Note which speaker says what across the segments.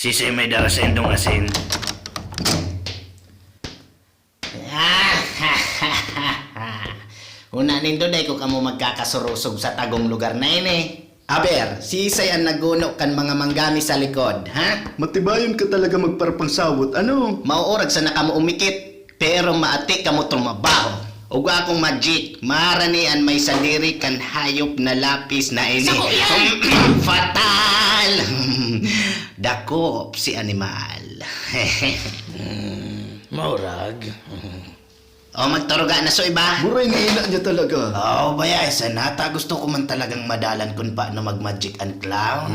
Speaker 1: Sisi may dara sa indong asin.
Speaker 2: Una nindo day ko kamo magkakasurusog sa tagong lugar na ini. Aber, si Isay ang naguno kan mga manggami sa likod, ha?
Speaker 3: Matibayon ka talaga magparpangsawot, ano?
Speaker 2: Mauurag sa nakamo umikit, pero maati kamo trumabaho. Ug akong magic, maranian may saliri kan hayop na lapis na ini. Fatal! Dakop si animal.
Speaker 1: Maurag.
Speaker 2: O magturuga na so iba?
Speaker 3: Buray na ina niya talaga.
Speaker 2: Oh, baya, sanata gusto ko man talagang madalan kung paano mag-magic and clown.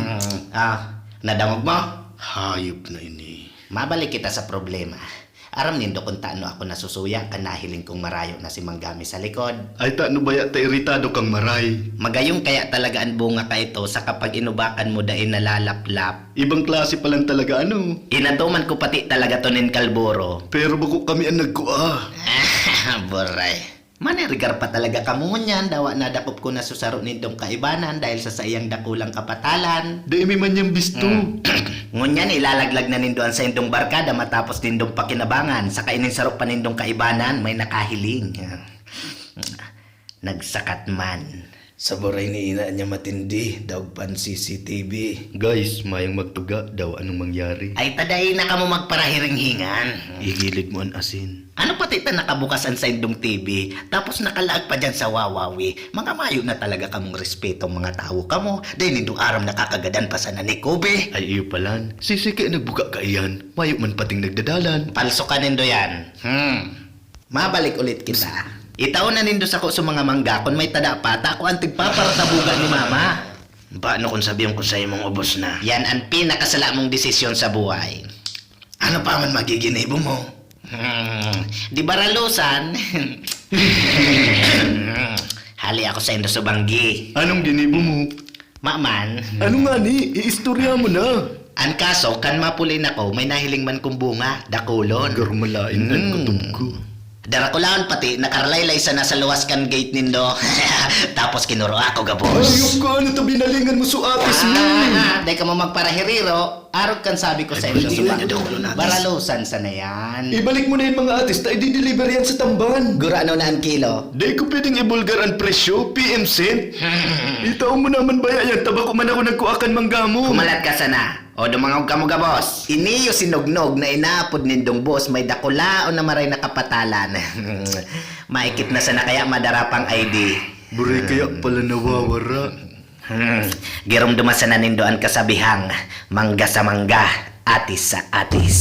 Speaker 2: Nadamog mo?
Speaker 3: Hayop na ini.
Speaker 2: Mabalik kita sa problema. Aram nindo kung taano ako nasusuya kan nahiling kong marayo na si Manggami sa likod.
Speaker 3: Ay taano baya ta iritado kang maray.
Speaker 2: Magayong kaya talaga ang bunga ka ito sa kapag inubakan mo dahil nalalaplap.
Speaker 3: Ibang klase pa lang talaga, ano?
Speaker 2: Inatuman ko pati talaga to nin kalburo.
Speaker 3: Pero bako kami ang nagkuha.
Speaker 2: Boray. Manerigar pa talaga kamo niyan. Dawa na dakop ko na susaro nindong kaibanan dahil sa sayang dakulang kapatalan.
Speaker 3: Di may man yung bisto.
Speaker 2: Ngunyan ilalaglag na nindoan sa indong barkada matapos nindong pakinabangan. Sa kainin sarok pa nindong kaibanan may nakahiling. Nagsakat man.
Speaker 1: Sa boray ni ina niya matindi, daw pan CCTV.
Speaker 3: Guys, mayang magtuga daw anong mangyari.
Speaker 2: Ay taday na kamo magparahiring-hingan.
Speaker 3: Igilig mo ang asin.
Speaker 2: Ano pati ta nakabukasan sa indong TV, tapos nakalaag pa dyan sa Wawawi. Mga mayo na talaga kamong respeto mga tao kamo. Dahil nindong aram nakakagadan pa sa nanikobe.
Speaker 3: Ay iyo palan. Sisiki nagbuka ka iyan. Mayo man pating nagdadalan.
Speaker 2: Palso ka nindo yan. Mabalik ulit kita. Itaon na nindo sa ko sa mga mangga kung may tada pa, tako ang tigpaparatabugan ni mama.
Speaker 1: Paano kung sabihin ko sa imong ubos na?
Speaker 2: Yan ang pinakasala mong desisyon sa buhay.
Speaker 1: Ano pa man magiginibo mo?
Speaker 2: Di baralusan? Hali ako sa indo sa banggi.
Speaker 3: Anong ginibo mo?
Speaker 2: Maman,
Speaker 3: Ano nga ni? Iistorya mo na.
Speaker 2: ang kaso, kan mapulin ako, may nahiling man kong bunga, dakulon.
Speaker 3: Garmalain ang kutob ko.
Speaker 2: Darakulaon pati, nakarlaylay sa nasa luwas kan gate nindo. Tapos kinuro ako, gabos.
Speaker 3: Ayok ka, ano to binalingan mo sa atis mo?
Speaker 2: Dahil ka mo magparahiriro, arog kan sabi ko sa
Speaker 1: Ay,
Speaker 2: inyo.
Speaker 1: hindi na daw ulo natin.
Speaker 2: Baralusan sa na yan.
Speaker 3: Ibalik mo na yung mga atis na i-deliver yan sa tamban.
Speaker 2: Gurano na ang kilo.
Speaker 3: Di ko pwedeng ibulgar ang presyo, PM cent. Itaw mo naman baya yan, taba ko man ako nagkuakan manggamo.
Speaker 2: Kumalat ka sana. O dumangog ka mo, gabos. Iniyo sinugnog na inaapod nindong boss, may dakulaon na maray na kapatalan. Maikit na sana kaya madarapang ID.
Speaker 3: Buray kaya pala nawawara.
Speaker 2: Girom dumasa na nindoan kasabihang, mangga sa mangga, atis sa atis.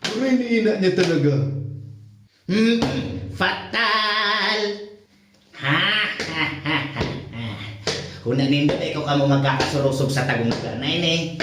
Speaker 3: Buray niina niya talaga.
Speaker 2: Fatal! Ha ha ha ha. Kung nanindoon ikaw ka mo magkakasurusog sa tagong lugar na ini.